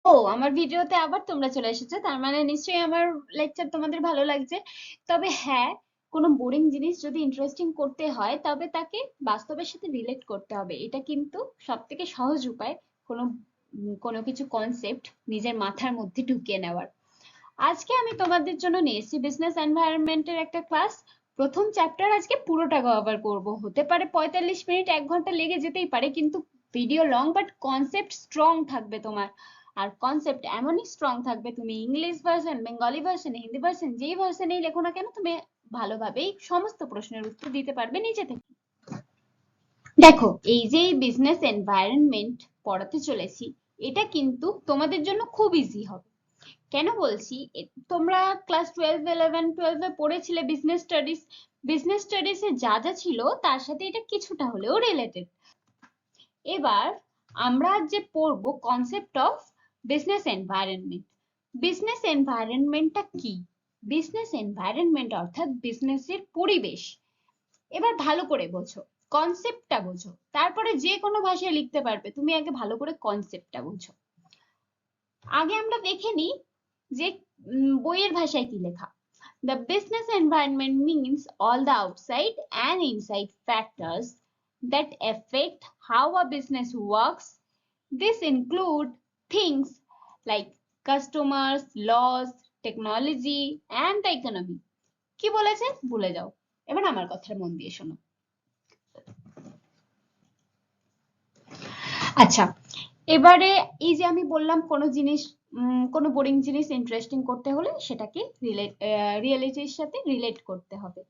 আমার ভিডিওতে আবার তোমরা চলে এসেছো, তার মানে নিশ্চয়ই আমার লেকচার তোমাদের ভালো লাগছে। তবে হ্যাঁ, কোনো বোরিং জিনিস যদি ইন্টারেস্টিং করতে হয় তবে তাকে বাস্তবের সাথে রিলেট করতে হবে। এটা কিন্তু সব থেকে সহজ উপায় কোনো কোনো কিছু কনসেপ্ট নিজের মাথার মধ্যে ঢুকিয়ে নেওয়ার। আজকে আমি তোমাদের জন্য নিয়েছি বিজনেস এনভায়রনমেন্টের একটা ক্লাস। প্রথম চ্যাপ্টার আজকে পুরোটা কভার করব। হতে পারে 45 মিনিট 1 ঘন্টা লেগে যেতেই পারে, কিন্তু video long but concept strong থাকবে তোমার। আর কনসেপ্ট এমনই স্ট্রং থাকবে, তুমি English version, Bengali version, Hindi version, যেই ভার্সনেই লেখো না কেন, তুমি ভালোভাবেই সমস্ত প্রশ্নের উত্তর দিতে পারবে নিজে থেকে। দেখো, এই যে বিজনেস এনভায়রনমেন্ট পড়াতে চলেছি, এটা কিন্তু তোমাদের জন্য খুব ইজি হবে। কেন বলছি, তোমরা ক্লাস 12 11 12 এ পড়েছিলে বিজনেস স্টাডিজ। বিজনেস স্টাডিজ এ যা যা ছিল তার সাথে এটা কিছুটা হলেও রিলেটেড। এবার আমরা যে পড়বো concept of business environment. Business এনভায়রনমেন্টটা কি? বিজনেস এনভায়রনমেন্ট অর্থাৎ বিজনেসের পরিবেশ। এবার ভালো করে বোঝো, কনসেপ্টটা বোঝো, তারপরে যে কোনো ভাষায় লিখতে পারবে, তুমি আগে ভালো করে কনসেপ্টটা বোঝো। আগে আমরা দেখে নিই যে বইয়ের ভাষায় কি লেখা। The business environment means all the outside and inside factors that affect how a business works. This include things like customers, laws, technology, and the economy. কি বলেছে ভুলে যাও, এবার আমার কথার মন দিয়ে শোনো। আচ্ছা, এবারে এই যে আমি বললাম কোনো জিনিস, কোনো বোরিং জিনিস ইন্টারেস্টিং করতে হলে সেটাকে রিয়েলিটির সাথে রিলেট করতে হবে।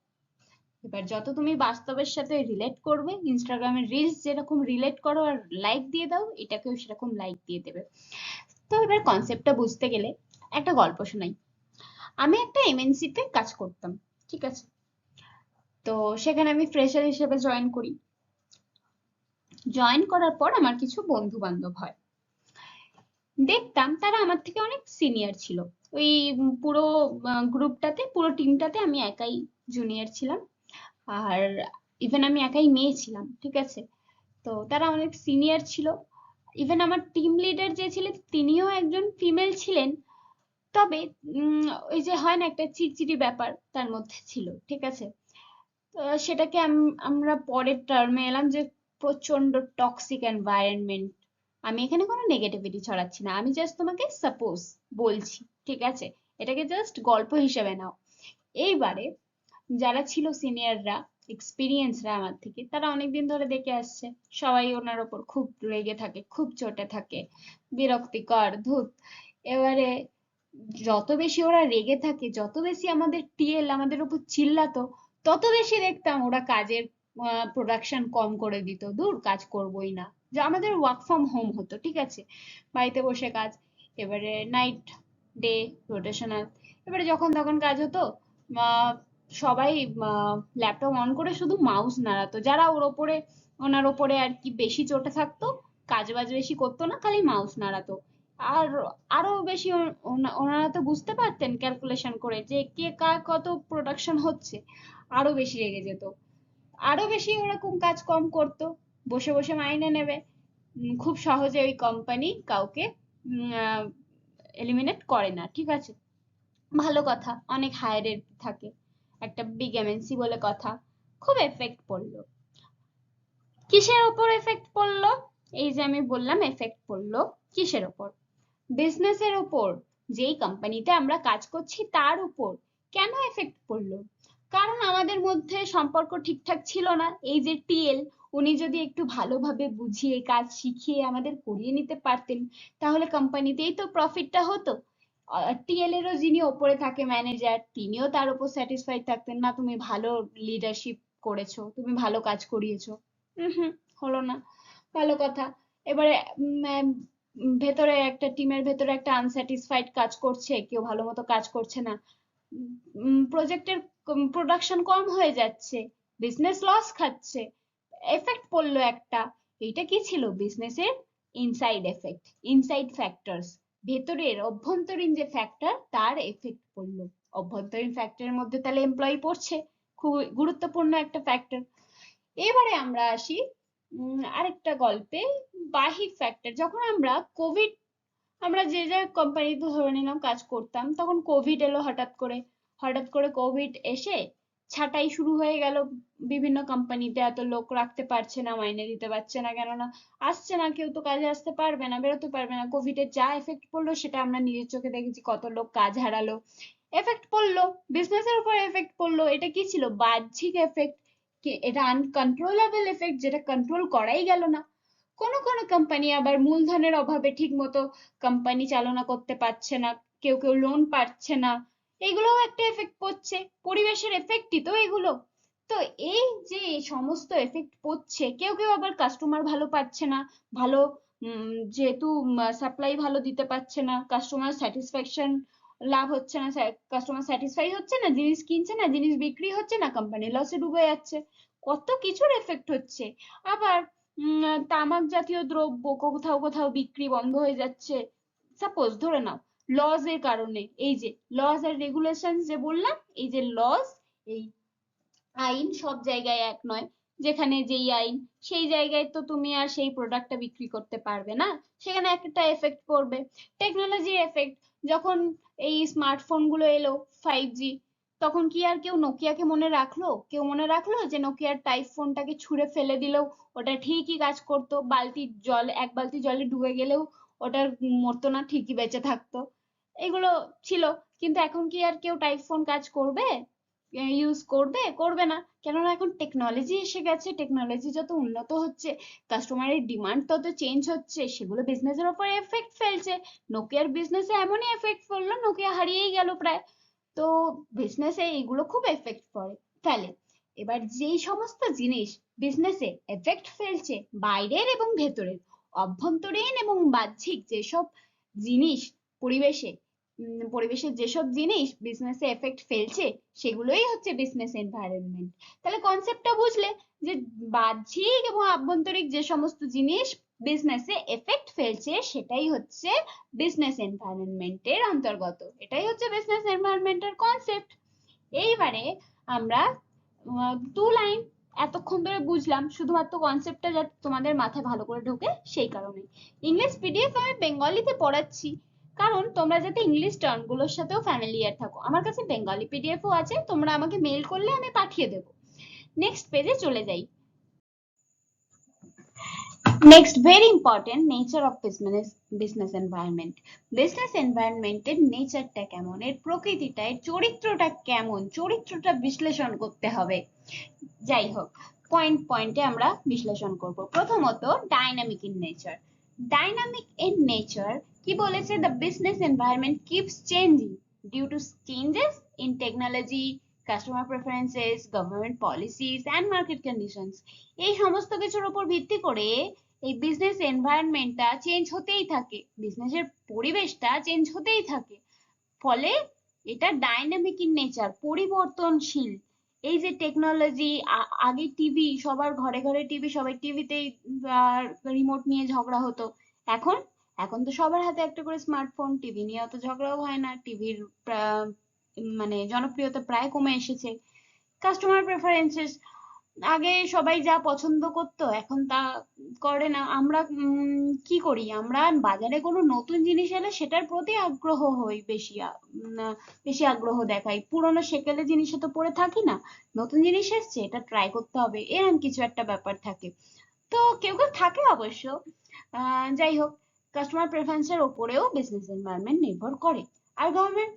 এবার যত তুমি বাস্তবের সাথে রিলেট করবে, ইনস্টাগ্রামের রিলস যেরকম রিলেট করো আর লাইক দিয়ে দাও, এটাকেও সেরকম লাইক দিয়ে দেবে। তো এবার কনসেপ্টটা বুঝতে গেলে একটা গল্প শোনাই। আমি একটা এমএনসি তে কাজ করতাম, ঠিক আছে? তো সেখানে আমি ফ্রেশার হিসেবে জয়েন করি। জয়েন করার পর আমার কিছু বন্ধু বান্ধব হয়। দেখতাম তারা আমার থেকে অনেক সিনিয়র ছিল। ওই পুরো গ্রুপটাতে, পুরো টিমটাতে আমি একাই জুনিয়র ছিলাম। আর ইভেন আমি একাই মেয়ে ছিলাম, ঠিক আছে? তো তারা অনেক সিনিয়র ছিল। ইভেন আমার টিম লিডার যে ছিলেন তিনিও একজন ফিমেল ছিলেন। তবে ওই যে হয় না একটা চিড়চিড়ি ব্যাপার তার মধ্যে ছিল, ঠিক আছে? তো সেটাকে আমরা পরের টার্মে এলাম যে প্রচন্ড টক্সিক এনভায়রনমেন্ট। আমি এখানে কোনো নেগেটিভিটি ছড়াচ্ছি না, আমি জাস্ট তোমাকে সাপোজ বলছি, ঠিক আছে? এটাকে জাস্ট গল্প হিসেবে নাও। এইবারে যারা ছিল সিনিয়ররা, এক্সপিরিয়েন্সরা আমার থেকে, তারা অনেকদিন ধরে দেখে আসছে সবাই ওনার ওপর খুব রেগে থাকে, খুব চটে থাকে, বিরক্তিকর ধুত। এবারে যত বেশি ওরা রেগে থাকে, যত বেশি আমাদের টিএল আমাদের উপর চিল্লাতো, তত বেশি দেখতাম ওরা কাজের প্রোডাকশন কম করে দিত, দূর কাজ করবোই না। যে আমাদের ওয়ার্ক ফ্রম হোম হতো, ঠিক আছে, বাড়িতে বসে কাজ। এবারে নাইট ডে রোটেশনাল। এবারে যখন তখন কাজ হতো, আহ, সবাই ল্যাপটপ অন করে শুধু মাউস নাড়াতো, যারা ওনার ওপরে আর কি বেশি চটে থাকতো, কাজ বাজ বেশি করতো না, খালি মাউস নাড়াতো। আর আরো বেশি ওনারা তো বুঝতে পারতেন ক্যালকুলেশন করে যে কে কার কত প্রোডাকশন হচ্ছে, আরো বেশি রেগে যেত। আরো বেশি ওরকম কাজ কম করতো, বসে বসে মাইনে নেবে। খুব সহজে ওই কোম্পানি কাউকে এলিমিনেট করে না, ঠিক আছে? ভালো কথা, অনেক হাই রেট থাকে, একটা বিগ এমএনসি বলে কথা। খুব এফেক্ট পড়লো। কিসের ওপর এফেক্ট পড়লো? এই যে আমি বললাম এফেক্ট পড়লো কিসের ওপর? বিজনেসের উপর। যেই কোম্পানিতে আমরা কাজ করছি তার উপর। কেন এফেক্ট পড়লো? কারণ আমাদের মধ্যে সম্পর্ক ঠিকঠাক ছিল না। এই যে টিএল, উনি যদি একটু ভালোভাবে বুঝিয়ে কাজ শিখিয়ে আমাদের করিয়ে নিতে পারতেন, তাহলে কোম্পানিতেই তো প্রফিটটা হতো। টিএল এরও যিনি ওপরে থাকে ম্যানেজার, তিনিও তার উপর স্যাটিসফাইড থাকতেন, না তুমি ভালো লিডারশিপ করেছো, তুমি ভালো কাজ করিয়েছো। হুম, হলো না। ভালো কথা। এবারে ভেতরে একটা টিমের ভেতরে একটা আনস্যাটিসফাইড কাজ করছে, কেউ ভালো মতো কাজ করছে না, প্রজেক্টের প্রোডাকশন কম হয়ে যাচ্ছে, বিজনেস লস খাচ্ছে, এফেক্ট পড়লো একটা। এইটা কি ছিল? বিজনেসের ইনসাইড এফেক্ট, ইনসাইড ফ্যাক্টরস। ভেতরের অভ্যন্তরীণ যে ফ্যাক্টর তার এফেক্ট পড়লো। অভ্যন্তরীণ ফ্যাক্টরের মধ্যে তাহলে এমপ্লয়ি পড়ছে, খুব গুরুত্বপূর্ণ একটা ফ্যাক্টর। এবারে আমরা আসি আরেকটা গল্পে, বাহির ফ্যাক্টর। যখন আমরা কোভিড আমরা যে যে কোম্পানিতে ধরে নিলাম কাজ করতাম, তখন কোভিড এলো হঠাৎ করে কোভিড এসে ছাঁটাই শুরু হয়ে গেল। বিভিন্ন কোম্পানিতে এত লোক রাখতে পারছে না, মাইনে দিতে পারছে না, কেননা আসছে না, কেউ তো কাজে আসতে পারবে না, বেরোতে পারবে না। কোভিডের যা এফেক্ট পড়লো সেটা আমরা নিজের চোখে দেখেছি, কত লোক কাজ হারালো। এফেক্ট পড়লো, বিজনেসের উপর এফেক্ট পড়লো। এটা কি ছিল? বাহ্যিক এফেক্ট। এটা আনকন্ট্রোলেবল এফেক্ট, যেটা কন্ট্রোল করাই গেল না। কোনো কোনো কোম্পানি আবার মূলধনের অভাবে ঠিক মতো কোম্পানি চালনা করতে পারছে না, কেউ কেউ লোন পাচ্ছে না। এগুলোও একটা এফেক্ট পড়ছে, পরিবেশের এফেক্টই তো এগুলো। তো এই যে এই সমস্ত এফেক্ট পড়ছে, কেউ কেউ আবার কাস্টমার ভালো পাচ্ছে না, ভালো যেহেতু সাপ্লাই ভালো দিতে পারছে না, কাস্টমার স্যাটিসফ্যাকশন লাভ হচ্ছে না, কাস্টমার স্যাটিসফাই হচ্ছে না, জিনিস কিনছে না, জিনিস বিক্রি হচ্ছে না, কোম্পানি লসে ডুবে যাচ্ছে। কত কিছুর এফেক্ট হচ্ছে। আবার তামাক জাতীয় দ্রব্য কোথাও কোথাও বিক্রি বন্ধ হয়ে যাচ্ছে, সাপোজ ধরে নাও লজ এর কারণে। এই যে লজ আর রেগুলেশন যে বললাম, এই যে লজ, এই আইন সব জায়গায় এক নয়। যেখানে যেই আইন, সেই জায়গায় তো তুমি আর সেই প্রোডাক্টটা বিক্রি করতে পারবে না, সেখানে একটা এফেক্ট পড়বে। টেকনোলজির এফেক্ট, যখন এই স্মার্টফোন গুলো এলো, 5G, তখন কি আর কেউ নোকিয়াকে মনে রাখলো? কেউ মনে রাখলো যে নোকিয়ার টাইপ ফোনটাকে ছুঁড়ে ফেলে দিলেও ওটা ঠিকই কাজ করতো, এক বালতি জলে ডুবে গেলেও ওটা মরতো না, ঠিকই বেঁচে থাকতো। এগুলো ছিল। কিন্তু এখন কি আর কেউ টাইপ ফোন কাজ করবে, ইউজ করবে? করবে না। কেননা এখন টেকনোলজি এসে গেছে, টেকনোলজি যত উন্নত হচ্ছে, কাস্টমারের ডিমান্ড তত চেঞ্জ হচ্ছে, সেগুলো বিজনেসের উপর এফেক্ট ফেলছে। নোকিয়ার বিজনেসে এমনই এফেক্ট ফেললো, নোকিয়া হারিয়েই গেল প্রায়। তো বিজনেসে এইগুলো খুব এফেক্ট ফেলে। এবার যেই সমস্ত জিনিস বিজনেসে এফেক্ট ফেলছে, বাইরের এবং ভেতরের, অভ্যন্তরীণ এবং বাহ্যিক যেসব জিনিস পরিবেশে, পরিবেশের যেসব জিনিস বিজনেসে এফেক্ট ফেলছে, সেগুলোই হচ্ছে বিজনেস এনভায়রনমেন্ট। তাহলে কনসেপ্টটা বুঝলে, যে বাহ্যিক এবং আভ্যন্তরিক যে সমস্ত জিনিস বিজনেসে এফেক্ট ফেলছে, সেটাই হচ্ছে বিজনেস এনভায়রনমেন্টের অন্তর্গত। এটাই হচ্ছে বিজনেস এনভায়রনমেন্টের কনসেপ্ট। এইবারে আমরা 2 লাইন এতক্ষণ ধরে বুঝলাম, শুধুমাত্র কনসেপ্টটা যাতে তোমাদের মাথায় ভালো করে ঢোকে সেই কারণে। ইংলিশ পিডিএফ আমি বেঙ্গলিতে পড়াচ্ছি, কারণ তোমরা যাতে ইংলিশ টার্ম গুলোর সাথেও ফ্যামিলিয়ার থাকো। আমার কাছে বেঙ্গলি পিডিএফও আছে, তোমরা আমাকে মেইল করলে আমি পাঠিয়ে দেবো। নেক্সট পেজে চলে যাই। Next, very important, nature of business environment. Business এনভায়রনমেন্টের নেচারটা কেমন, এর প্রকৃতিটা, এর চরিত্রটা কেমন, চরিত্রটা বিশ্লেষণ করতে হবে। যাই হোক, পয়েন্টে আমরা বিশ্লেষণ করব। প্রথমত, dynamic in nature. Dynamic in nature কি বলেছে? The business environment keeps changing due to changes in technology, customer preferences, government policies and market conditions. এই সমস্ত কিছুর উপর ভিত্তি করে এই বিজনেস এনভায়রনমেন্টটা চেঞ্জ হতেই থাকে, বিজনেসের পরিবেশটা চেঞ্জ হতেই থাকে। ফলে এটা ডাইনামিক ইন নেচার, পরিবর্তনশীল। এই যে টেকনোলজি, আগে টিভি, সবার ঘরে ঘরে টিভি, সবাই টিভিতেই রিমোট নিয়ে ঝগড়া হতো। এখন এখন তো সবার হাতে একটা করে স্মার্টফোন, টিভি নিয়ে অত ঝগড়াও হয় না, টিভির মানে জনপ্রিয়তা প্রায় কমে এসেছে। কাস্টমার প্রেফারেন্সেস, আগে সবাই যা পছন্দ করতো এখন তা করে না। আমরা কি করি, আমরা বাজারে কোনো নতুন জিনিস এলে সেটার প্রতি আগ্রহ হই বেশি, বেশি আগ্রহ দেখাই। পুরোনো সেকেলে জিনিসে তো পড়ে থাকি না, নতুন জিনিস এসছে এটা ট্রাই করতে হবে, এরকম কিছু একটা ব্যাপার থাকে। তো কেউ কেউ থাকে অবশ্য। যাই হোক, কাস্টমার প্রেফারেন্সের ওপরেও বিজনেস এনভায়রনমেন্ট নির্ভর করে। আর গভর্নমেন্ট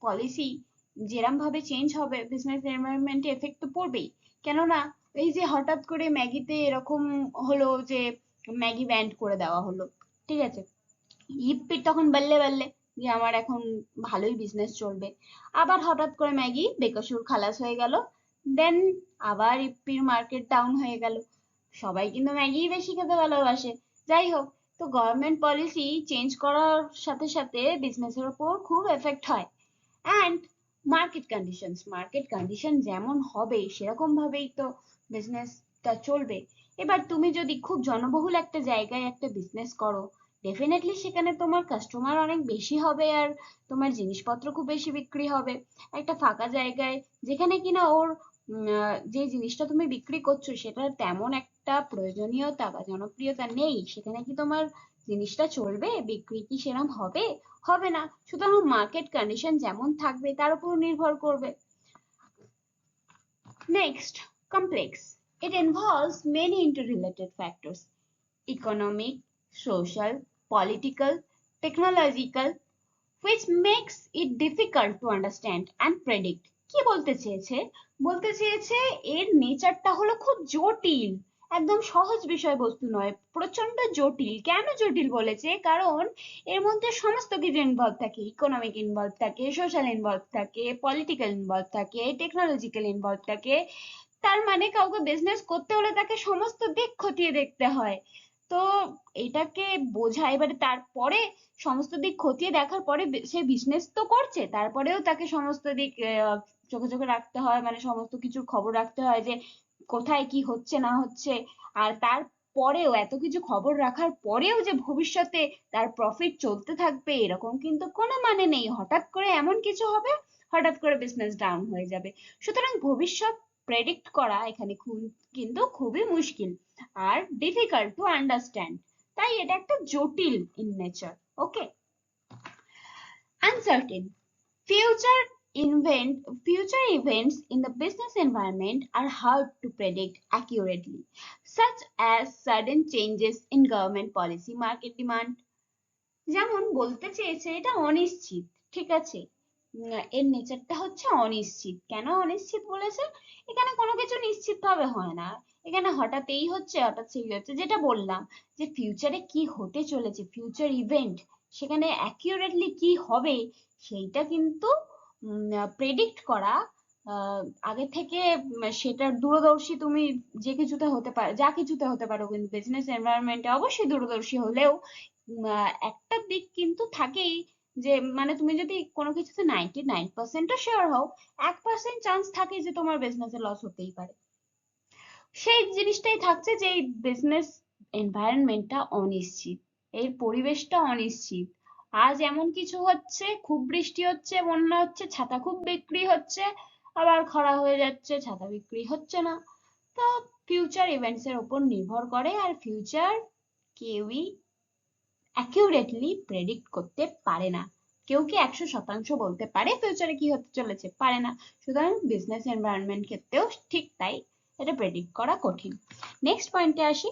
পলিসি যেরম ভাবে চেঞ্জ হবে, বিজনেস এনভায়রনমেন্টে এফেক্ট তো পড়বেই। কেননা এই যে হঠাৎ করে ম্যাগিতে এরকম হলো যে ম্যাগি ব্যান্ড করে দেওয়া হলো, ঠিক আছে, ইপ্পির তখন বললে বললে যে আমার এখন ভালোই বিজনেস চলবে। আবার হঠাৎ করে ম্যাগি বেকসুর খালাস হয়ে গেল, দেন আবার ইপ্পির মার্কেট ডাউন হয়ে গেল। সবাই কিন্তু ম্যাগি বেশি খেতে ভালোবাসে। যাই হোক, তো গভর্নমেন্ট পলিসি চেঞ্জ করার সাথে সাথে বিজনেসের উপর খুব এফেক্ট হয়। অ্যান্ড মার্কেট কন্ডিশন যেমন হবে সেরকম ভাবেই তো বিজনেসটা চলবে। এবার তুমি যদি খুব জনবহুল একটা জায়গায় একটা বিজনেস করো, ডেফিনেটলি সেখানে তোমার কাস্টমার অনেক বেশি হবে, আর তোমার জিনিসপত্র খুব বেশি বিক্রি হবে। একটা ফাঁকা জায়গায়, যেখানে কিনা ওর যে জিনিসটা তুমি বিক্রি করছো সেটা তেমন একটা একটা প্রয়োজনীয়তা বা জনপ্রিয়তা নেই, সেখানে কি তোমার জিনিসটা চলবে? বিক্রি কি সেরকম হবে? হবে না। সুতরাং মার্কেট কন্ডিশন যেমন থাকবে তার উপর নির্ভর করবে। Next, complex. It involves many interrelated factors: economic, social, political, technological, which makes it difficult to understand and predict. কি বলতে চেয়েছে? বলতে চেয়েছে এর নেচারটা হলো খুব জটিল, একদম সহজ বিষয়বস্তু নয়, প্রচন্ড জটিল। কেন জটিল বলেছে? কারণ এর মধ্যে সমস্ত কিছু ইনভলভ থাকে, ইকোনমিক ইনভলভ থাকে, সোশ্যাল ইনভলভ থাকে, পলিটিক্যাল ইনভলভ থাকে, টেকনোলজিক্যাল ইনভলভ থাকে। তার মানে কাউকে বিজনেস করতে হলে তাকে সমস্ত দিক খতিয়ে দেখতে হয়। তো এটাকে বোঝা, এবারে তারপরে সমস্ত দিক খতিয়ে দেখার পরে সে বিজনেস তো করছে, তারপরেও তাকে সমস্ত দিক চোখে চোখে রাখতে হয়, মানে সমস্ত কিছুর খবর রাখতে হয় যে কোথায় কি হচ্ছে না হচ্ছে। আর তারপরেও এত কিছু খবর রাখার পরেও যে ভবিষ্যতে তার প্রফিট চলতে থাকবে এরকম কিন্তু কোনো মানে নেই। হঠাৎ করে এমন কিছু হবে, হঠাৎ করে বিজনেস ডাউন হয়ে যাবে। সুতরাং ভবিষ্যৎ প্রেডিক্ট করা এখানে কিন্তু খুবই মুশকিল আর ডিফিকাল্ট টু আন্ডারস্ট্যান্ড। তাই এটা একটা জটিল in nature. Okay. Uncertain. Future future events in the business environment are hard to predict accurately, such as sudden changes in government policy, market demand. যেমন বলতে চেয়েছে এটা অনিশ্চিত, ঠিক আছে? এর নেচারটা হচ্ছে অনিশ্চিত। কেন অনিশ্চিত বলেছে? এখানে কোনো কিছু নিশ্চিত ভাবে হয় না। এখানে হঠাৎ এই হচ্ছে, হঠাৎ সেই হচ্ছে। যেটা বললাম যে ফিউচারে কি হতে চলেছে, ফিউচার ইভেন্ট, সেখানে অ্যাকিউরেটলি কি হবে সেইটা কিন্তু প্রেডিক্ট করা আগে থেকে সেটার দূরদর্শী তুমি যে কিছুতে হতে পারো, যা কিছুতে হতে পারো, কিন্তু বিজনেস এনভায়রনমেন্টে অবশ্যই দূরদর্শী হলেও একটা দিক কিন্তু থাকেই যে মানে তুমি যদি কোনো কিছুতে 99%ও শিওর হও, 1% চান্স থাকে যে তোমার বিজনেসে লস হতেই পারে। সেই জিনিসটাই থাকছে যে এই বিজনেস এনভায়রনমেন্টটা অনিশ্চিত, এর পরিবেশটা অনিশ্চিত। আজ এমন কিছু হচ্ছে, খুব বৃষ্টি হচ্ছে, বন্যা হচ্ছে, ছাতা খুব বিক্রি হচ্ছে, আবার খরা হয়ে যাচ্ছে, ছাতা বিক্রি হচ্ছে না। তো ফিউচার ইভেন্টস এর উপর নির্ভর করে, আর ফিউচার কেউই অ্যাকিউরেটলি প্রেডিক্ট করতে পারে না। কেউ কি 100% বলতে পারে ফিউচারে কি হতে চলেছে? পারে না। সুতরাং বিজনেস এনভায়রনমেন্ট ক্ষেত্রেও ঠিক তাই, এটা প্রেডিক্ট করা কঠিন। নেক্সট পয়েন্টে আসি,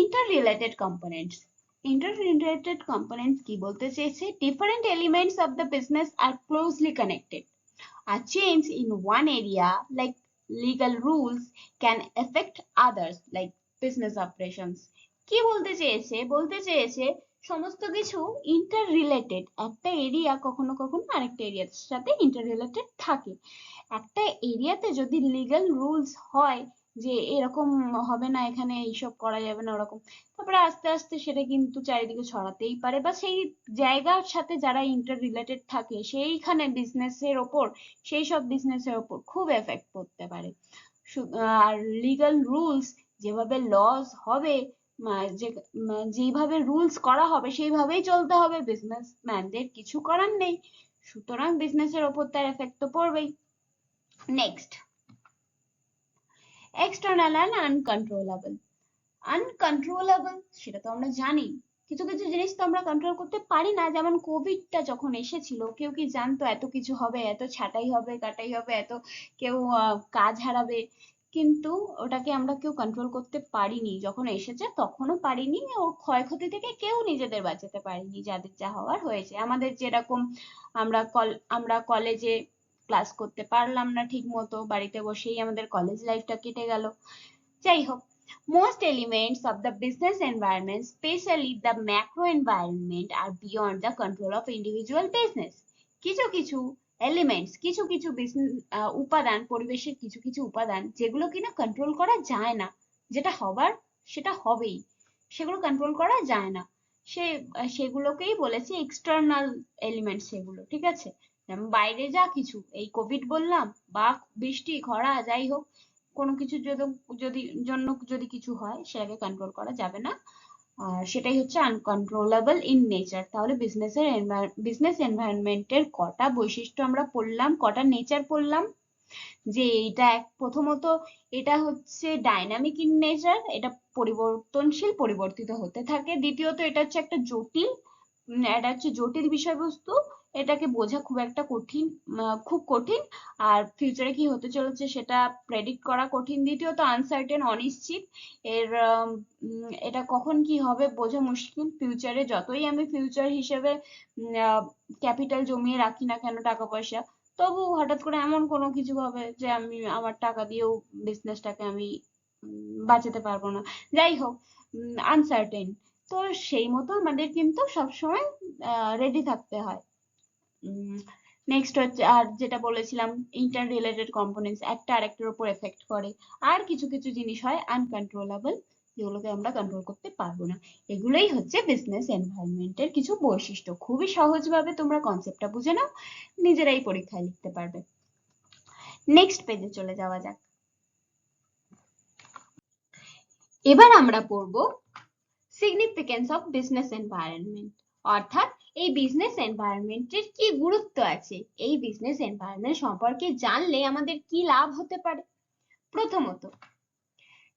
inter related components. Inter related components কি বলতে চেয়েছে? Different elements of the business are closely connected. A change in one area, like legal rules, can affect others, like business operations. কি বলতে চেয়েছে? বলতে চেয়েছে সমস্ত কিছু ইন্টার রিলেটেড। একটা এরিয়া কখনো কখনো আরেকটা এরিয়ার সাথে ইন্টার রিলেটেড থাকে। একটা এরিয়াতে যদি লিগ্যাল রুলস হয় যে এরকম হবে না, এখানে এইসব করা যাবে না, ওরকম, তারপরে আস্তে আস্তে সেটা কিন্তু চারিদিকে ছড়াতেই পারে, বা সেই জায়গার সাথে যারা ইন্টার রিলেটেড থাকে সেইখানে বিজনেসের ওপর, সেই সব বিজনেসের ওপর খুব এফেক্ট পড়তে পারে। আর লিগ্যাল রুলস যেভাবে লস হবে, যেভাবে রুলস করা হবে সেইভাবেই চলতে হবে, বিজনেসম্যানদের কিছু করার নেই। সুতরাং বিজনেসের ওপর তার এফেক্ট তো পড়বেই। Next, external and uncontrollable. Uncontrollable সেটা তো আমরা জানি, কিছু কিছু জিনিস তো আমরা কন্ট্রোল করতে পারি না। যেমন কোভিডটা যখন এসেছিল, কেউ কি জানতো এত কিছু হবে, এত ছাঁটাই হবে, কাটাই হবে, এত কেউ কাজ হারাবে? কিন্তু ওটাকে আমরা কেউ কন্ট্রোল করতে পারিনি। যখন এসেছে তখনও পারিনি, ওর ক্ষয়ক্ষতি থেকে কেউ নিজেদের বাঁচাতে পারিনি। যাদের যা হওয়ার হয়েছে। আমাদের যেরকম আমরা কলেজে ক্লাস করতে পারলাম না ঠিক মতো, বাড়িতে বসেই আমাদের কলেজ লাইফটা কেটে গেল। যাই হোক, most elements of the business environment, especially the macro environment, are beyond the control of individual business. কিছু কিছু এলিমেন্টস, কিছু কিছু উপাদান, পরিবেশের কিছু কিছু উপাদান যেগুলো কিনা কন্ট্রোল করা যায় না, যেটা হবার সেটা হবেই, সেগুলো কন্ট্রোল করা যায় না। সেগুলোকেই বলেছি এক্সটার্নাল এলিমেন্ট সেগুলো, ঠিক আছে? যেমন বাইরে যা কিছু, এই কোভিড বললাম, বা বৃষ্টি খরা যাই হোক, কোনো কিছু যদি কিছু হয় সেটাকে কন্ট্রোল করা যাবে না, আর সেটাই হচ্ছে আনকন্ট্রোলেবল ইন নেচার। তাহলে বিজনেস এনভায়রনমেন্টের কটা বৈশিষ্ট্য আমরা পড়লাম, কটা নেচার পড়লাম? যে এটা প্রথমত এটা হচ্ছে ডাইনামিক ইন নেচার, এটা পরিবর্তনশীল, পরিবর্তিত হতে থাকে। দ্বিতীয়ত এটা হচ্ছে একটা জটিল, এটা হচ্ছে জটিল বিষয়বস্তু, এটাকে বোঝা খুব একটা কঠিন, খুব কঠিন। আর ফিউচারে কি হতে চলেছে সেটা প্রেডিক্ট করা কঠিন। দ্বিতীয়ত আনসার্টেন, অনিশ্চিত, এর এটা কখন কি হবে বোঝা মুশকিল। ফিউচারে যতই আমি ফিউচার হিসেবে ক্যাপিটাল জমিয়ে রাখি না কেন, টাকা পয়সা, তবু হঠাৎ করে এমন কোনো কিছু হবে যে আমি আমার টাকা দিয়েও বিজনেসটাকে আমি বাঁচাতে পারবো না। যাই হোক, আনসার্টেন। তো সেই মতো আমাদের কিন্তু সবসময় রেডি থাকতে হয়। নেক্সট হচ্ছে, আর যেটা বলেছিলাম, ইন্টার রিলেটেড কম্পোনেন্টস একটা আরেকটার উপর এফেক্ট করে। আর কিছু কিছু জিনিস হয় আনকন্ট্রোলেবল, যেগুলোকে আমরা কন্ট্রোল করতে পারবো না। এগুলোই হচ্ছে বিজনেস এনভায়রনমেন্টের কিছু বৈশিষ্ট্য। খুবই সহজভাবে তোমরা কনসেপ্টটা বুঝে নাও, নিজেরাই পরীক্ষায় লিখতে পারবে। নেক্সট পেজে চলে যাওয়া যাক। এবার আমরা পড়বো সিগনিফিকেন্স অফ বিজনেস এনভায়রনমেন্ট, অর্থাৎ এই বিজনেস এনভায়রনমেন্টের কি গুরুত্ব আছে, এই বিজনেস এনভায়রনমেন্ট সম্পর্কে জানলে আমাদের কি লাভ হতে পারে। প্রথমত,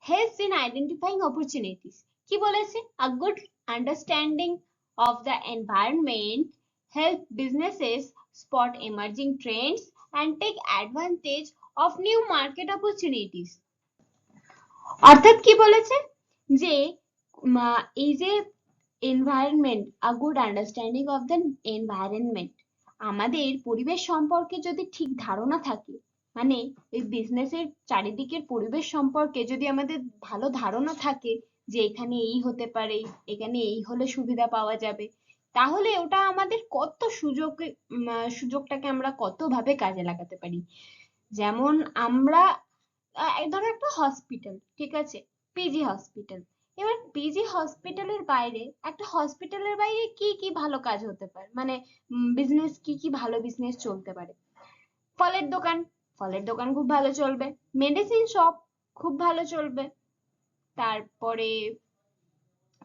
helps in identifying opportunities। কি বলেছে? A good understanding of the environment help businesses spot emerging trends and take advantage of new market opportunities। অর্থাৎ কি বলেছে যে এই যে environment, a good understanding of the environment, আমাদের পরিবেশ সম্পর্কে যদি ঠিক ধারণা থাকে, মানে এই বিজনেসের চারিদিকের পরিবেশ সম্পর্কে যদি আমাদের ভালো ধারণা থাকে যে এখানে এই হতে পারে, এখানে এই হলে সুবিধা পাওয়া যাবে, তাহলে ওটা আমাদের কত সুযোগটাকে আমরা কত ভাবে কাজে লাগাতে পারি। যেমন আমরা ধরো একটা হসপিটাল, ঠিক আছে, পিজি হসপিটাল। এবার পিজি হসপিটালের বাইরে, একটা হসপিটালের বাইরে কি কি ভালো কাজ হতে পারে, মানে বিজনেস কি কি ভালো বিজনেস চলতে পারে। ফলের দোকান, ফলের দোকান খুব ভালো চলবে। মেডিসিন শপ খুব ভালো চলবে। তারপরে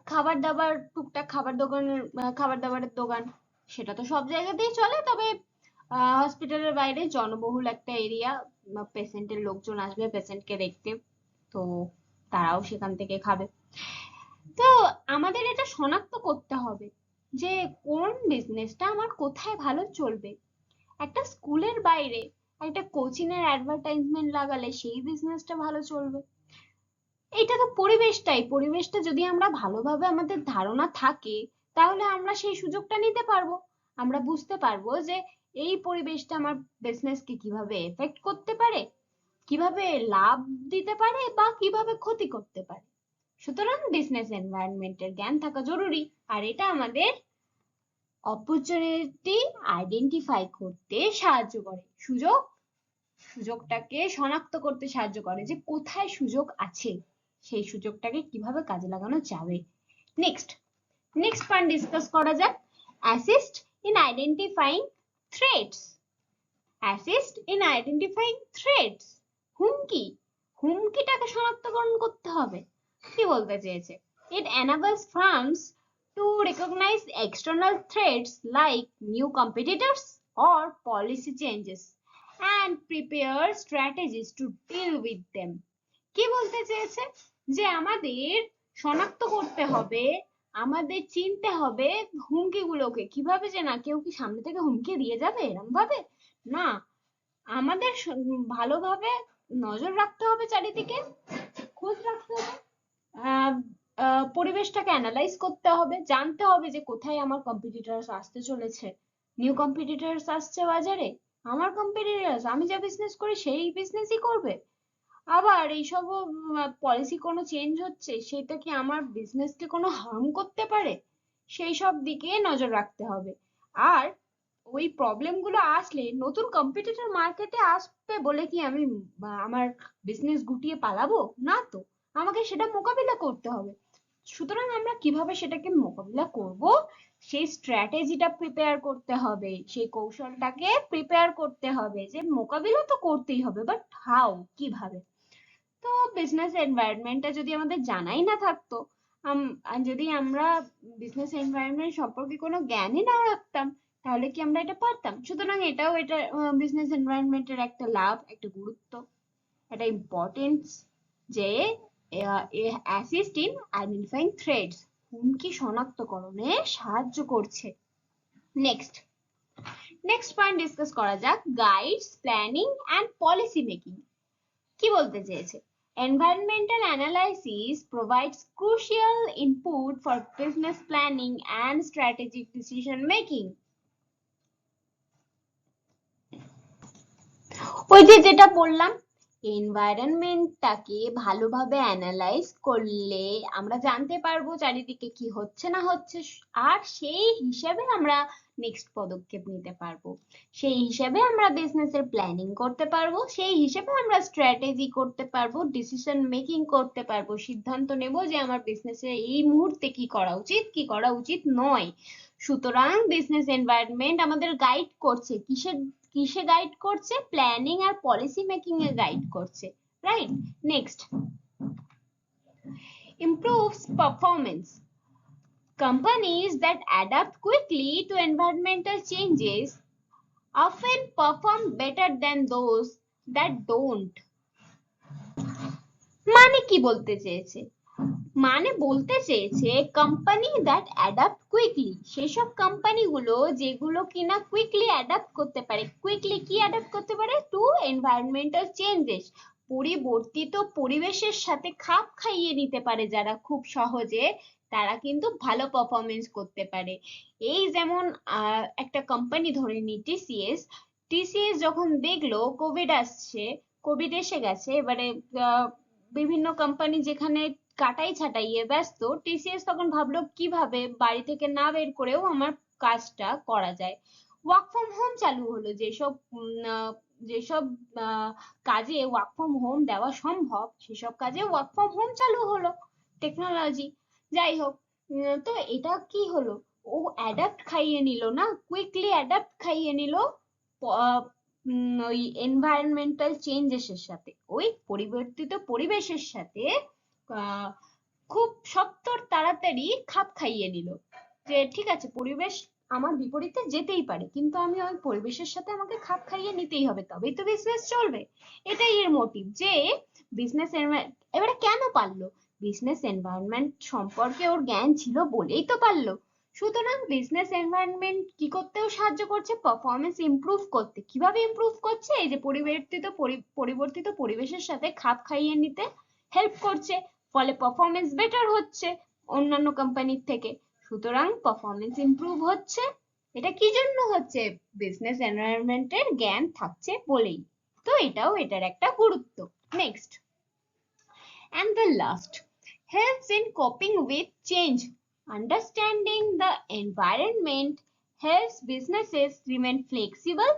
খাবার দাবার, টুকটাক খাবার দোকানের, খাবার দাবারের দোকান, সেটা তো সব জায়গাতেই চলে। তবে হসপিটালের বাইরে জনবহুল একটা এরিয়া, পেশেন্টের লোকজন আসবে পেশেন্টকে দেখতে, তো তারাও সেখান থেকে খাবে। তো আমাদের এটা শনাক্ত করতে হবে যে কোন বিজনেসটা আমার কোথায় ভালো চলবে। একটা স্কুলের বাইরে একটা কোচিং এর অ্যাডভার্টাইজমেন্ট লাগালে সেই বিজনেসটা ভালো চলবে। এটা তো পরিবেশটাই, পরিবেশটা যদি আমরা ভালোভাবে আমাদের ধারণা থাকে, তাহলে আমরা সেই সুযোগটা নিতে পারবো। আমরা বুঝতে পারবো যে এই পরিবেশটা আমার বিজনেসকে কিভাবে এফেক্ট করতে পারে, কিভাবে লাভ দিতে পারে, বা কিভাবে ক্ষতি করতে পারে। সুতরাং বিজনেস এনভায়রনমেন্টের জ্ঞান থাকা জরুরি। আর এটা আমাদের অপরচুনিটি আইডেন্টিফাই করতে সাহায্য করে, সুযোগটাকে শনাক্ত করতে সাহায্য করে যে কোথায় সুযোগ আছে, সেই সুযোগটাকে কিভাবে কাজে লাগানো যাবে। নেক্সট নেক্সট পয়েন্ট ডিসকাস করা যাক, assist in identifying threats. Assist in identifying threats, হুমকি, হুমকিটাকে শনাক্তকরণ করতে হবে। কি বলতে চেয়েছে? It enables firms to recognize external threats like new competitors or policy changes and prepare strategies to deal with them। কি বলতে চেয়েছে? যে আমাদের শনাক্ত করতে হবে, আমাদের চিনতে হবে হুমকিগুলোকে, কিভাবে, যে না কেউ কি সামনে থেকে হুমকি দিয়ে যাবে এরকম ভাবে, না, আমাদের ভালোভাবে নজর রাখতে হবে, চারিদিকে খোঁজ রাখতে হবে, পরিবেশটাকে অ্যানালাইজ করতে হবে, জানতে হবে যে কোথায় আমার কম্পিটিটরস আসতে চলেছে। নিউ কম্পিটিটরস আসছে বাজারে, আমার কম্পিটিটরস, আমি যা বিজনেস করি সেই বিজনেসই করবে। আবার এইসব পলিসি কোনো চেঞ্জ হচ্ছে, সেটা কি আমার বিজনেসকে কোনো হার্ম করতে পারে, সেই সব দিকে নজর রাখতে হবে। আর ওই প্রবলেম গুলো আসলে, নতুন কম্পিটিটর মার্কেটে আসবে বলে কি আমি আমার বিজনেস গুটিয়ে পালাবো না, তো আমাকে সেটা মোকাবিলা করতে হবে। সুতরাং আমরা কিভাবে সেটাকে মোকাবিলা করব, সেই স্ট্র্যাটেজিটা প্রিপেয়ার করতে হবে, সেই কৌশলটাকে প্রিপেয়ার করতে হবে, যে মোকাবিলা তো করতেই হবে, বাট হাউ, কিভাবে। তো বিজনেস এনভায়রনমেন্টটা যদি আমাদের জানাই না থাকতো, যদি আমরা বিজনেস এনভায়রনমেন্ট সম্পর্কে কোনো জ্ঞানই না রাখতাম, তাহলে কি আমরা এটা পারতাম? সুতরাং এটাও এটা বিজনেস এনভায়রনমেন্টের একটা লাভ, একটা গুরুত্ব, একটা ইম্পর্টেন্স, যে অ্যাসিস্ট ইন আইডেন্টিফাইং থ্রেটস, হুমকি শনাক্তকরণে সাহায্য করছে। নেক্সট নেক্সট পয়েন্ট ডিসকাস করা যাক, guides planning and policy making. কি বলতে চেয়েছে? Environmental analysis provides crucial input for business planning and strategic decision making. ওই যে যেটা বললাম, এনভায়রনমেন্টটাকে ভালোভাবে অ্যানালাইজ করলে আমরা জানতে পারবো চারিদিকে কি হচ্ছে না হচ্ছে, আর সেই হিসাবে আমরা নেক্সট পদক্ষেপ নিতে পারবো, সেই হিসাবে আমরা বিজনেসের প্ল্যানিং করতে পারবো, সেই হিসাবে আমরা স্ট্র্যাটেজি করতে পারবো, ডিসিশন মেকিং করতে পারবো, সিদ্ধান্ত নেব যে আমার বিজনেসে এই মুহূর্তে কি করা উচিত কি করা উচিত নয়। সুতরাং বিজনেস এনভায়রনমেন্ট আমাদের গাইড করছে, কিসে গাইড করছে? প্ল্যানিং আর পলিসি মেকিং এ গাইড করছে, right? Next, improves performance. Companies that adapt quickly to environmental changes often perform better than those that don't. মানে কি বলতে চেয়েছে? মানে বলতে চেয়েছে কোম্পানি দ্যাট অ্যাডাপ্ট কুইকলি, সেসব কোম্পানিগুলো যেগুলো কিনা কুইকলি অ্যাডাপ্ট করতে পারে। কুইকলি কি অ্যাডাপ্ট করতে পারে? টু এনভায়রনমেন্টাল চেঞ্জেস, পরিবর্তিত পরিবেশের সাথে খাপ খাইয়ে নিতে পারে যারা খুব সহজে, তারা কিন্তু ভালো পারফরমেন্স করতে পারে। এই যেমন একটা কোম্পানি ধরে নি টিসিএস, টিসিএস যখন দেখলো কোভিড আসছে, কোভিড এসে গেছে, এবারে বিভিন্ন কোম্পানি যেখানে কাটাই ছাটাইয়ে ব্যস্ত, টিসিএস তখন ভাবলো কিভাবে বাড়ি থেকে না বের করেও আমার কাজটা করা যায়। ওয়ার্ক ফ্রম হোম চালু হলো, যেসব কাজে ওয়ার্ক ফ্রম হোম দেওয়া সম্ভব সেসব কাজে ওয়ার্ক ফ্রম হোম চালু হলো, টেকনোলজি। যাই হোক, তো এটা কি হলো? ও অ্যাডাপ্ট খাইয়ে নিল না, কুইকলি অ্যাডাপ্ট খাইয়ে নিল ওই এনভায়রনমেন্টাল চেঞ্জেসের সাথে, ওই পরিবর্তিত পরিবেশের সাথে খুব সত্বর তাড়াতাড়ি খাপ খাইয়ে নিল, যে ঠিক আছে পরিবেশ আমার বিপরীতে যেতেই পারে, কিন্তু আমি ওই পরিবেশের সাথে আমাকে খাপ খাইয়ে নিতেই হবে, তবেই তো বিজনেস চলবে। এটাই এর মোটিভ, যে বিজনেস এবারে কেন পারলো? বিজনেস এনভায়রনমেন্ট সম্পর্কে ওর জ্ঞান ছিল বলেই তো পারলো। সুতরাং বিজনেস এনভায়রনমেন্ট কি করতেও সাহায্য করছে? পারফরমেন্স ইমপ্রুভ করতে। কিভাবে ইমপ্রুভ করছে? এই যে পরিবর্তিত পরিবেশের সাথে খাপ খাইয়ে নিতে হেল্প করছে, ফলে পারফরমেন্স বেটার হচ্ছে অন্যান্য কোম্পানির থেকে। সুতরাং পারফরমেন্স ইমপ্রুভ হচ্ছে, এটা কি জন্য হচ্ছে? বিজনেস এনভায়রনমেন্টের জ্ঞান থাকছে বলেই। তো এটাও এটার একটা গুরুত্ব। Next and the last, helps in coping with change. Understanding the environment helps businesses remain flexible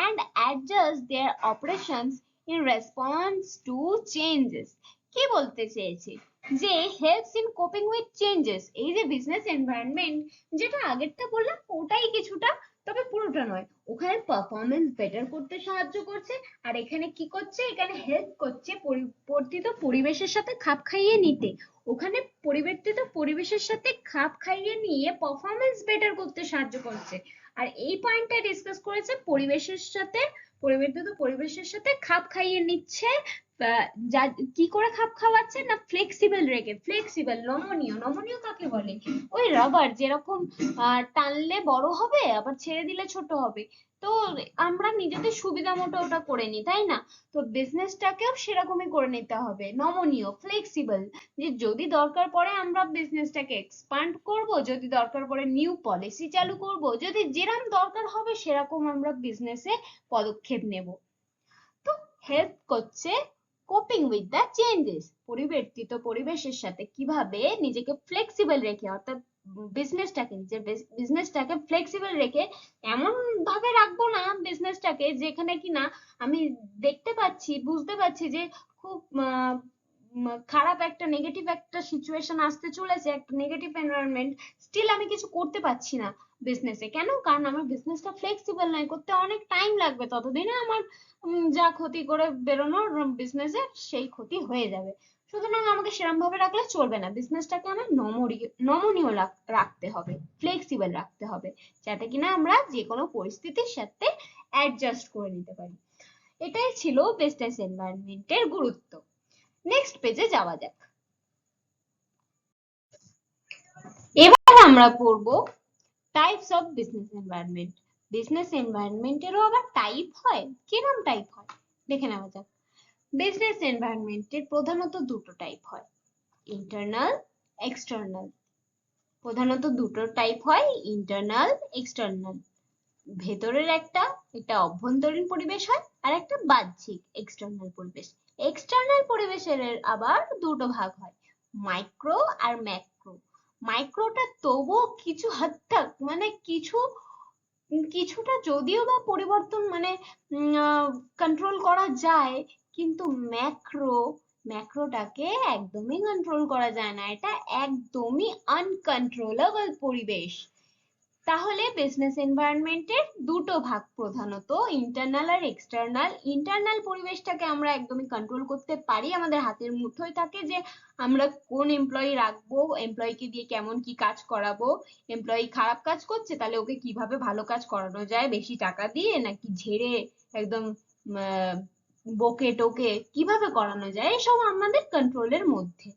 and adjust their operations in response to changes. কি বলতে চেয়েছে? যে helps in coping with changes, এই যে বিজনেস এনভায়রনমেন্ট, যেটা আগেরটা বললাম ওটাই কিছুটা, তবে পুরোটা নয়। ওখানে পারফরমেন্স বেটার করতে সাহায্য করছে, আর এখানে কি করছে? এখানে হেল্প করছে পরিবর্তিত পরিবেশের সাথে খাপ খাইয়ে নিতে। ওখানে পরিবর্তিত পরিবেশের সাথে খাপ খাইয়ে নিয়ে পারফরমেন্স বেটার করতে সাহায্য করছে, আর এই পয়েন্টটা ডিসকাস করেছে পরিবর্তিত পরিবেশের সাথে খাপ খাইয়ে নিচ্ছে। কি করে খাপ খাওয়াচ্ছে না? ফ্লেক্সিবল রেখে। ফ্লেক্সিবল, নমনীয় কাকে বলে? ওই রাবার যেরকম টানলে বড় হবে আবার ছেড়ে দিলে ছোট হবে, তো আমরা নিজেদের সুবিধা মতো ওটা করে নিই, তাই না? তো বিজনেসটাকেও সেরকমই করে নিতে হবে, নমনীয়, ফ্লেক্সিবল, যে যদি দরকার পড়ে আমরা বিজনেসটাকে এক্সপান্ড করব, যদি দরকার পড়ে নিউ পলিসি চালু করব, যদি যেরকম দরকার হবে সেরকম আমরা বিজনেসে পদক্ষেপ নেব। তো হেল্প করছে কোপিং উইথ দ্য চেঞ্জেস, পরিবর্তিত পরিবেশের সাথে কিভাবে নিজেকে ফ্লেক্সিবল রেখে, অর্থাৎ বিজনেসটাকে ফ্লেক্সিবল রেখে এমন ভাবে রাখবো না বিজনেসটাকে যেখানে কিনা আমি দেখতে পাচ্ছি, বুঝতে পারছি যে খুব খারাপ একটা নেগেটিভ একটা সিচুয়েশন আসতে চলেছে, একটা নেগেটিভ এনভায়রনমেন্ট, স্টিল আমি কিছু করতে পারছি না বিজনেসে। কেন? কারণ আমার বিজনেসটা ফ্লেক্সিবল নয়, করতে অনেক টাইম লাগবে, ততদিনে আমার যা ক্ষতি করে বেরোনোর বিজনেসে সেই ক্ষতি হয়ে যাবে। সুতরাং আমাকে সেরকম ভাবে রাখলে চলবে না, বিজনেসটাকে আমার নমনীয় রাখতে হবে, ফ্লেক্সিবল রাখতে হবে, যাতে কিনা আমরা যে কোনো পরিস্থিতির সাথে অ্যাডজাস্ট করে নিতে পারি। এটাই ছিল বিজনেস এনভায়রনমেন্টের গুরুত্ব। নেক্সট পেজে যাওয়া যাক। এবার আমরা পড়বো types of business environment. Business এনভায়রনমেন্টেরও আবার টাইপ হয়, কিরকম টাইপ হয় দেখে নেওয়া যাক। বিজনেস এনভায়রনমেন্টের প্রধানত দুটো টাইপ হয়, ইন্টারনাল, এক্সটার্নাল। প্রধানত দুটো টাইপ হয়, ইন্টারনাল, এক্সটার্নাল। ভেতরের একটা অভ্যন্তরীণ পরিবেশ হয়, আর একটা বাহ্যিক এক্সটার্নাল পরিবেশ। এক্সটার্নাল পরিবেশের আবার দুটো ভাগ হয়, মাইক্রো আর ম্যাক্রো। মাইক্রোটা তবুও কিছু হাদ তক মানে কিছুটা যদিও বা পরিবর্তন মানে কন্ট্রোল করা যায়, কিন্তু ম্যাক্রোটাকে একদমই কন্ট্রোল করা যায় না, এটা একদমই আনকন্ট্রোলেবল পরিবেশ। তাহলে বিজনেস এনভায়রনমেন্টের দুটো ভাগ প্রধানত, ইন্টারনাল আর এক্সটার্নাল। ইন্টারনাল পরিবেশটাকে আমরা একদমই কন্ট্রোল করতে পারি, আমাদের হাতের মুঠোয় থাকে যে আমরা কোন এমপ্লয়ি রাখবো, এমপ্লয়িকে দিয়ে কেমন কি কাজ করাবো, এমপ্লয়ি খারাপ কাজ করছে তাহলে ওকে কিভাবে ভালো কাজ করানো যায়, বেশি টাকা দিয়ে নাকি ঝেড়ে একদম বকে টোকে কিভাবে করানো যায়, এসব আমাদের কন্ট্রোলের মধ্যে।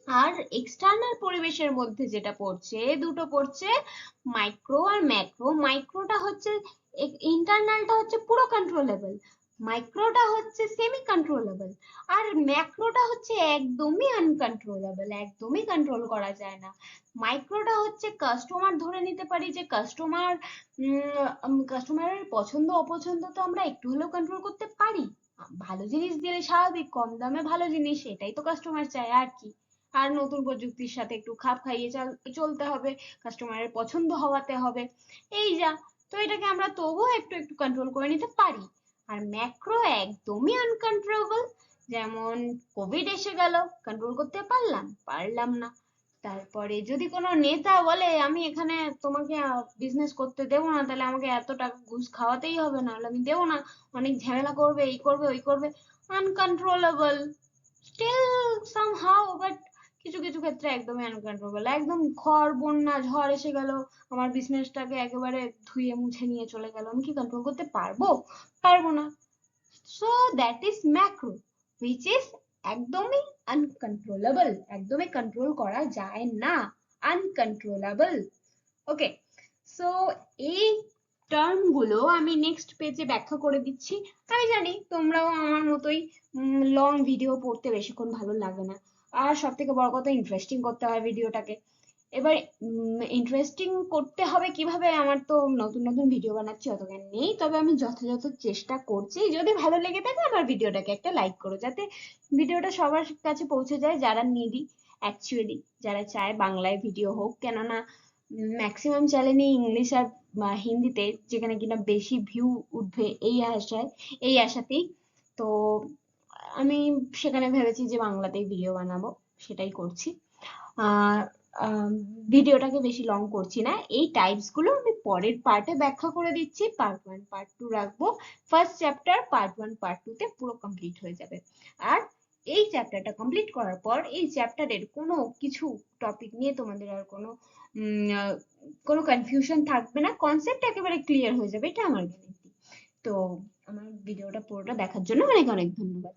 আর এক্সটার্নাল পরিবেশের মধ্যে যেটা পড়ছে, দুটো পড়ছে, মাইক্রো আর ম্যাক্রো। মাইক্রোটা হচ্ছে, ইন্টারনালটা হচ্ছে পুরো কন্ট্রোলেবল, মাইক্রোটা হচ্ছে সেমি কন্ট্রোলেবল, আর ম্যাক্রোটা হচ্ছে একদমই আনকন্ট্রোলেবল, একদমই কন্ট্রোল করা যায় না। মাইক্রোটা হচ্ছে কাস্টমার ধরে নিতে পারি যে কাস্টমারের পছন্দ অপছন্দ তো আমরা একটু হলেও কন্ট্রোল করতে পারি। ভালো জিনিস দিলে স্বাভাবিক, কম দামে ভালো জিনিস, এটাই তো কাস্টমার চায় আর কি। আর নতুন প্রযুক্তির সাথে একটু খাপ খাইয়ে চলতে হবে, কাস্টমারের পছন্দ হওয়াতে হবে, এই যা। তো এটাকে আমরা তবুও একটু একটু কন্ট্রোল করে নিতে পারি। আর ম্যাক্রো একদমই আনকন্ট্রোলেবল, যেমন কোভিড এসে গেল, কন্ট্রোল করতে পারলাম না। তারপরে যদি কোনো নেতা বলে আমি এখানে তোমাকে বিজনেস করতে দেবো না, তাহলে আমাকে এত টাকা ঘুষ খাওয়াতেই হবে, নাহলে আমি দেবো না, অনেক ঝামেলা করবে, এই করবে ওই করবে, আনকন্ট্রোলেবল স্টিল সামহাউ, বাট কিছু কিছু ক্ষেত্রে একদমই আনকন্ট্রোলেবল। একদম বন্যা ঝড় এসে গেল, আমার বিজনেসটাকে একেবারে ধুয়ে মুছে নিয়ে চলে গেল, আমি কি কন্ট্রোল করতে পারবো না। So that is macro, which is একদমই আনকন্ট্রোলেবল, একদমই কন্ট্রোল করা যায় না, আনকন্ট্রোলেবল। ওকে, সো এই টার্ম গুলো আমি নেক্সট পেজে ব্যাখ্যা করে দিচ্ছি। আমি জানি তোমরাও আমার মতোই লং ভিডিও পড়তে বেশিক্ষণ ভালো লাগে না, আর সব থেকে বড় কথা ইন্টারেস্টিং করতে হয় ভিডিওটাকে। এবার ইন্টারেস্টিং করতে হবে কিভাবে, আমার তো নতুন নতুন ভিডিও বানাচ্ছি অত জ্ঞান নেই, তবে আমি যথাযথ চেষ্টা করছি। যদি ভালো লেগে থাকে আমার ভিডিওটাকে একটা লাইক করো, যাতে ভিডিওটা সবার কাছে পৌঁছে যায় যারা নিডি, অ্যাকচুয়ালি যারা চায় বাংলায় ভিডিও হোক, কেননা ম্যাক্সিমাম চ্যানেলই ইংলিশ আর হিন্দিতে, যেখানে কিনা বেশি ভিউ উঠবে এই আশাতেই। তো আমি সেখানে ভেবেছি যে বাংলাতেই ভিডিও বানাবো, সেটাই করছি। আর ভিডিওটাকে বেশি লং করছি না, এই টাইপস গুলো আমি পরের পার্টে ব্যাখ্যা করে দিচ্ছি, পার্ট 1 পার্ট 2 রাখবো। ফার্স্ট চ্যাপ্টার পার্ট 1 পার্ট 2 তে পুরো কমপ্লিট হয়ে যাবে। আর এই চ্যাপ্টারটা কমপ্লিট করার পর এই চ্যাপ্টারের কোনো কিছু টপিক নিয়ে তোমাদের আর কোনো কনফিউশন থাকবে না, কনসেপ্ট একেবারে ক্লিয়ার হয়ে যাবে, এটা আমার গ্যারান্টি। তো আমার ভিডিওটা পুরোটা দেখার জন্য অনেক অনেক ধন্যবাদ।